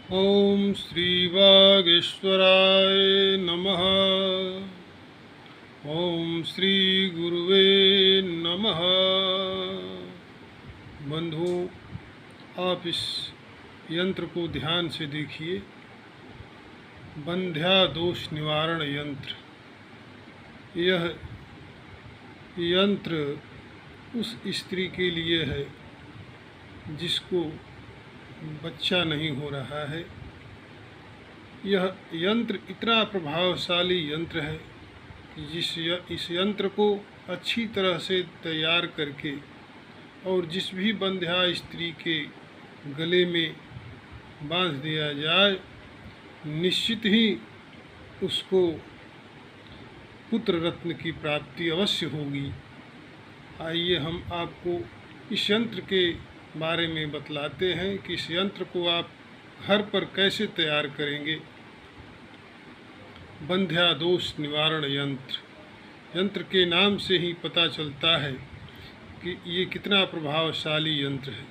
ओम श्री वागीश्वराय नमः। ओम श्री गुरुवे नमः। बंधुओं, आप इस यंत्र को ध्यान से देखिए। बंध्या दोष निवारण यंत्र। यह यंत्र उस स्त्री के लिए है जिसको बच्चा नहीं हो रहा है। यह यंत्र इतना प्रभावशाली यंत्र है कि इस यंत्र को अच्छी तरह से तैयार करके और जिस भी बंध्या स्त्री के गले में बांध दिया जाए, निश्चित ही उसको पुत्र रत्न की प्राप्ति अवश्य होगी। आइए हम आपको इस यंत्र के बारे में बतलाते हैं कि इस यंत्र को आप घर पर कैसे तैयार करेंगे। बंध्या दोष निवारण यंत्र। यंत्र के नाम से ही पता चलता है कि ये कितना प्रभावशाली यंत्र है।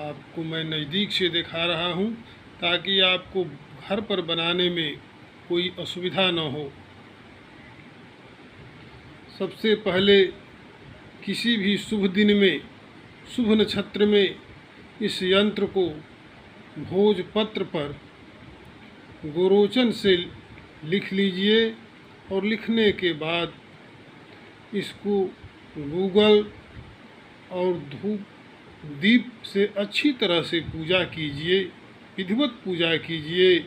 आपको मैं नज़दीक से दिखा रहा हूँ ताकि आपको घर पर बनाने में कोई असुविधा न हो। सबसे पहले किसी भी शुभ दिन में, शुभ नक्षत्र में इस यंत्र को भोजपत्र पर गोरोचन से लिख लीजिए और लिखने के बाद इसको गूगल और धूप दीप से अच्छी तरह से पूजा कीजिए, विधिवत पूजा कीजिए।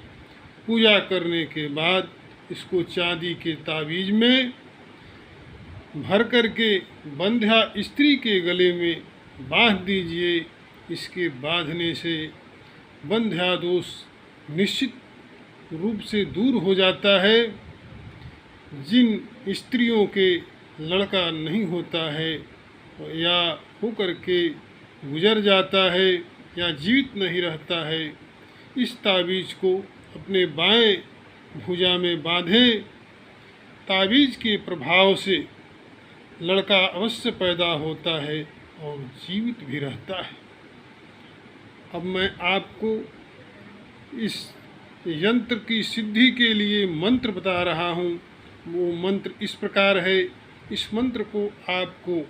पूजा करने के बाद इसको चांदी के ताबीज में भर करके बंध्या स्त्री के गले में बांध दीजिए। इसके बांधने से बंध्या दोष निश्चित रूप से दूर हो जाता है। जिन स्त्रियों के लड़का नहीं होता है या होकर के गुजर जाता है या जीवित नहीं रहता है, इस ताबीज़ को अपने बाएं भुजा में बांधें। ताबीज़ के प्रभाव से लड़का अवश्य पैदा होता है और जीवित भी रहता है। अब मैं आपको इस यंत्र की सिद्धि के लिए मंत्र बता रहा हूँ। वो मंत्र इस प्रकार है। इस मंत्र को आपको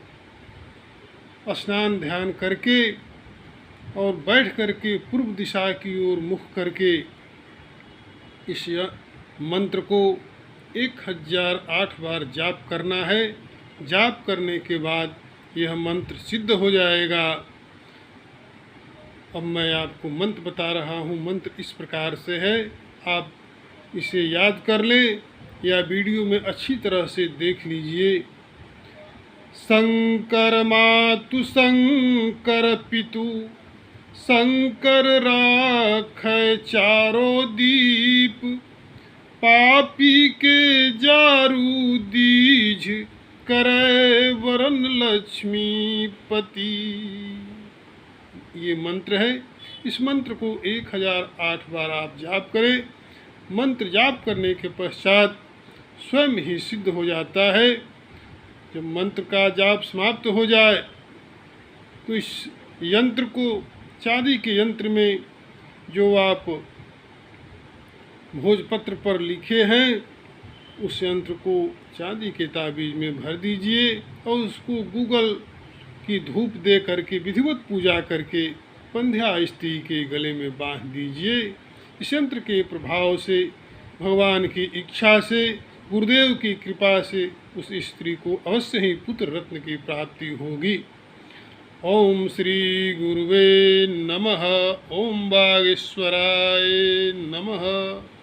स्नान ध्यान करके और बैठ करके पूर्व दिशा की ओर मुख करके इस मंत्र को 1008 बार जाप करना है। जाप करने के बाद यह मंत्र सिद्ध हो जाएगा। अब मैं आपको मंत्र बता रहा हूँ। मंत्र इस प्रकार से है, आप इसे याद कर लें या वीडियो में अच्छी तरह से देख लीजिए। शंकर मातु शंकर पितु शंकर राखै चारों दीप, पापी के जारू दीज करे वरण लक्ष्मीपति। ये मंत्र है। इस मंत्र को 1008 बार आप जाप करें। मंत्र जाप करने के पश्चात स्वयं ही सिद्ध हो जाता है। जब मंत्र का जाप समाप्त हो जाए तो इस यंत्र को चांदी के यंत्र में जो आप भोजपत्र पर लिखे हैं, उस यंत्र को चांदी के ताबीज में भर दीजिए और उसको गूगल की धूप दे करके विधिवत पूजा करके बंध्या स्त्री के गले में बांध दीजिए। इस यंत्र के प्रभाव से, भगवान की इच्छा से, गुरुदेव की कृपा से उस स्त्री को अवश्य ही पुत्र रत्न की प्राप्ति होगी। ओम श्री गुरुवे नमः। ओम वागीश्वराय नमः।